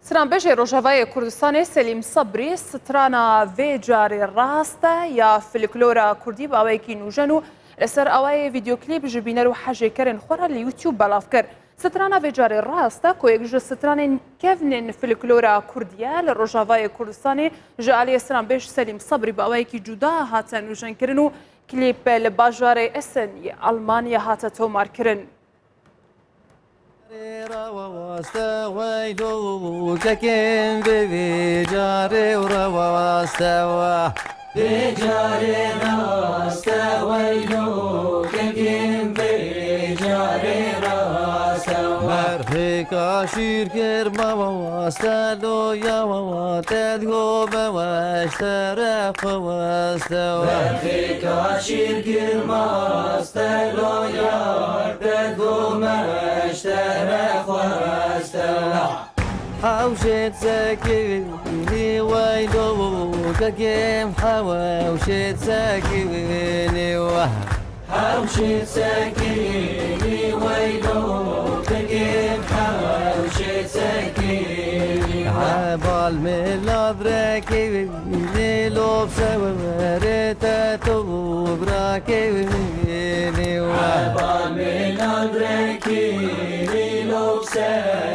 سرانبەژێ ڕۆژاوای کوردستانی سەلیم سەبری سترانە vê carê rast e ya folklora Kurdî bawayekî nûjen û li ser awayê vîdyoklîp ji bîner û hejêkerên xwe re li YouTube belav kir. Strana vê carê rast e ku yek ji stranên kevnên folklora Kurdî ye li Rojavayê Kurdistanê ji aliyê Stranbêj Selîm Sebrî bawayekî cuda hate nûjenkirin û klîp li bajarê Eseniyê Almanya hate tomarkirin. ككن بجاري ورواستوى بجاري راستويلو ككن بجاري راستوى مرفق عشير كرما واستلو يا واتدغو بواشترف واستوى مرفق عشير كرما واستلو يا واتدغو بواشترف واستوى حوشت ساكيني ويلو ككم حوشت ساكيني حوشت ساكيني ويلو ككم حوشت ساكيني عبال من راكيني لوب سوارتا توب راكيني عبال من راكيني لوب سوارتا